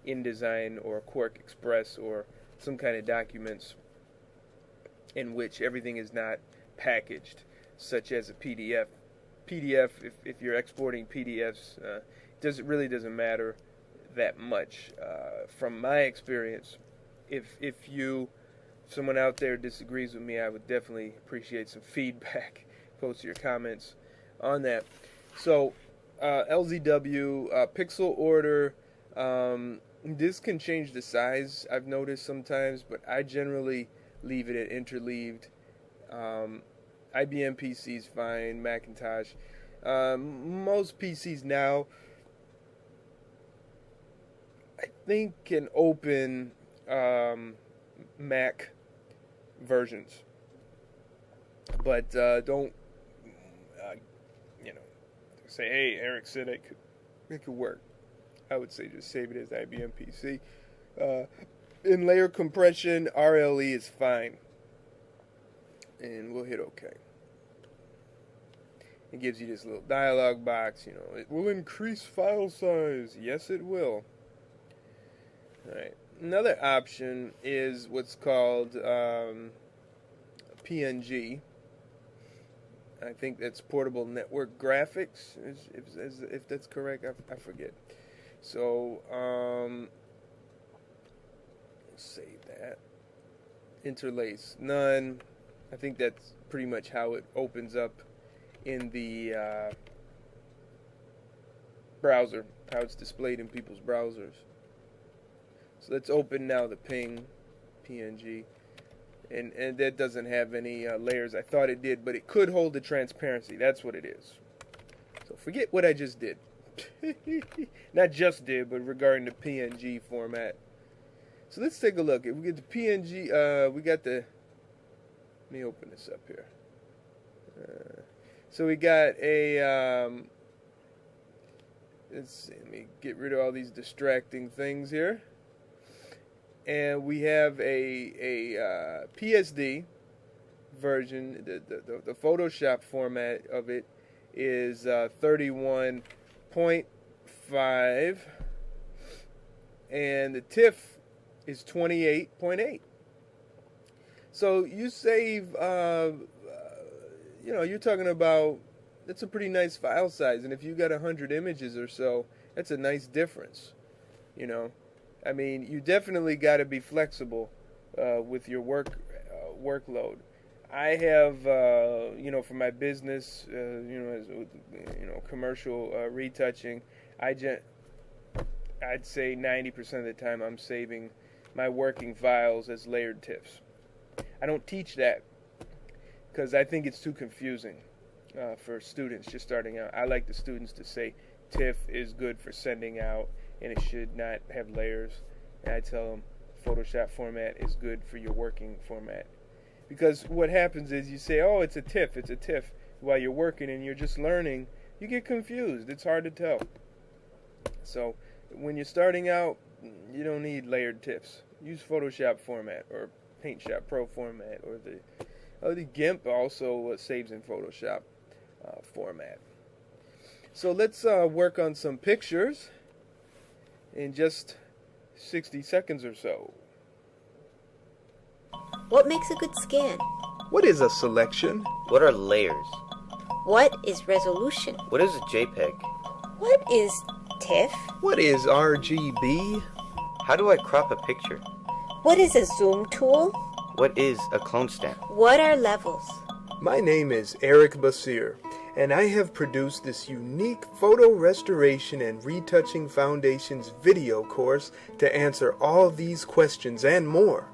InDesign or Quark Express or some kind of documents in which everything is not packaged, such as a PDF. PDF, if you're exporting PDFs, really doesn't matter that much. From my experience, if someone out there disagrees with me, I would definitely appreciate some feedback. Post your comments on that. So, LZW, pixel order, this can change the size, I've noticed sometimes, but I generally leave it at interleaved. IBM PC's fine, Macintosh. Most PCs now, I think, can open Mac versions, but don't say, hey, Eric said it could work. I would say just save it as IBM PC. In layer compression, RLE is fine, and we'll hit OK. It gives you this little dialog box. It will increase file size. Yes, it will. All right. Another option is what's called PNG. I think that's portable network graphics, if that's correct. I forget. So save that. Interlace, none. I think that's pretty much how it opens up in the browser, how it's displayed in people's browsers. So let's open now the PNG. And that doesn't have any layers. I thought it did, but it could hold the transparency. That's what it is. So forget what I just did. Not just did, but regarding the PNG format. So let's take a look. If we get the PNG, we got the... Let me open this up here. So we got a... let's see. Let me get rid of all these distracting things here. And we have a PSD version. The Photoshop format of it is 31.5, and the TIFF is 28.8. So you save, you're talking about, that's a pretty nice file size. And if you got 100 images or so, that's a nice difference, I mean, you definitely got to be flexible with your workload. I have, for my business, commercial retouching, I'd say 90% of the time I'm saving my working files as layered TIFFs. I don't teach that because I think it's too confusing for students just starting out. I like the students to say TIFF is good for sending out, and it should not have layers. And I tell them Photoshop format is good for your working format. Because what happens is you say, oh, it's a TIFF, while you're working and you're just learning, you get confused. It's hard to tell. So when you're starting out, you don't need layered TIFFs. Use Photoshop format or Paint Shop Pro format, or the GIMP also saves in Photoshop format. So let's work on some pictures in just 60 seconds or so. What makes a good scan? What is a selection? What are layers? What is resolution? What is a JPEG? What is TIFF? What is RGB? How do I crop a picture? What is a zoom tool? What is a clone stamp? What are levels? My name is Eric Basir, and I have produced this unique photo restoration and retouching foundations video course to answer all these questions and more.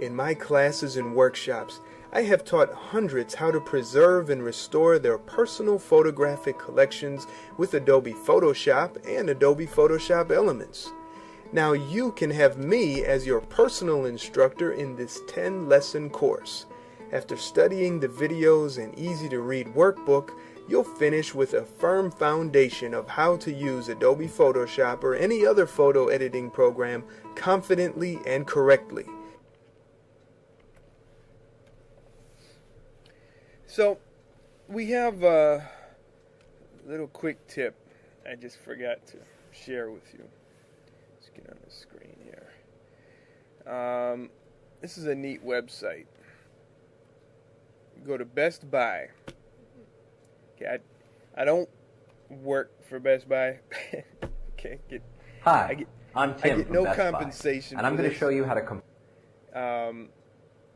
In my classes and workshops, I have taught hundreds how to preserve and restore their personal photographic collections with Adobe Photoshop and Adobe Photoshop Elements. Now you can have me as your personal instructor in this 10-lesson course. After studying the videos and easy-to-read workbook, you'll finish with a firm foundation of how to use Adobe Photoshop or any other photo editing program confidently and correctly. So, we have a little quick tip I just forgot to share with you. Let's get on the screen here. This is a neat website. You go to Best Buy. Okay, I don't work for Best Buy. Can't get. Hi, I'm Tim I get from no Best compensation. Buy, and I'm going to show you how to.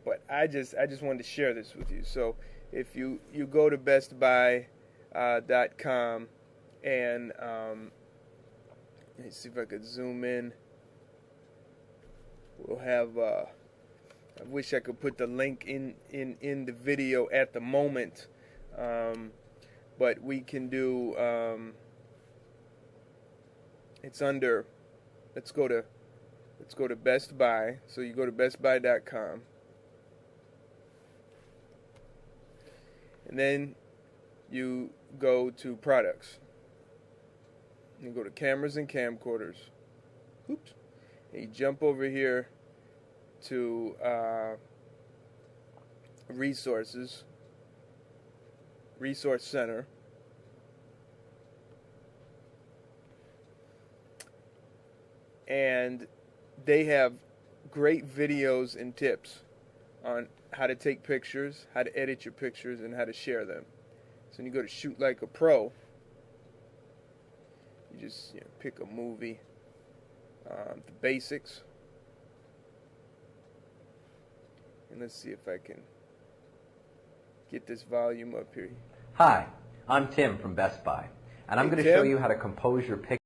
But I just wanted to share this with you. So if you go to bestbuy.com and let me see if I could zoom in. We'll have. I wish I could put the link in the video at the moment, but we can do. It's under. Let's go to Best Buy. So you go to bestbuy.com. And then you go to products. You go to cameras and camcorders. Oops. And you jump over here to resources, resource center. And they have great videos and tips on how to take pictures, how to edit your pictures, and how to share them. So when you go to Shoot Like a Pro, you just pick a movie, the basics, and let's see if I can get this volume up here. Hi, I'm Tim from Best Buy, and I'm Hey, going to show Tim. you how to compose your picture.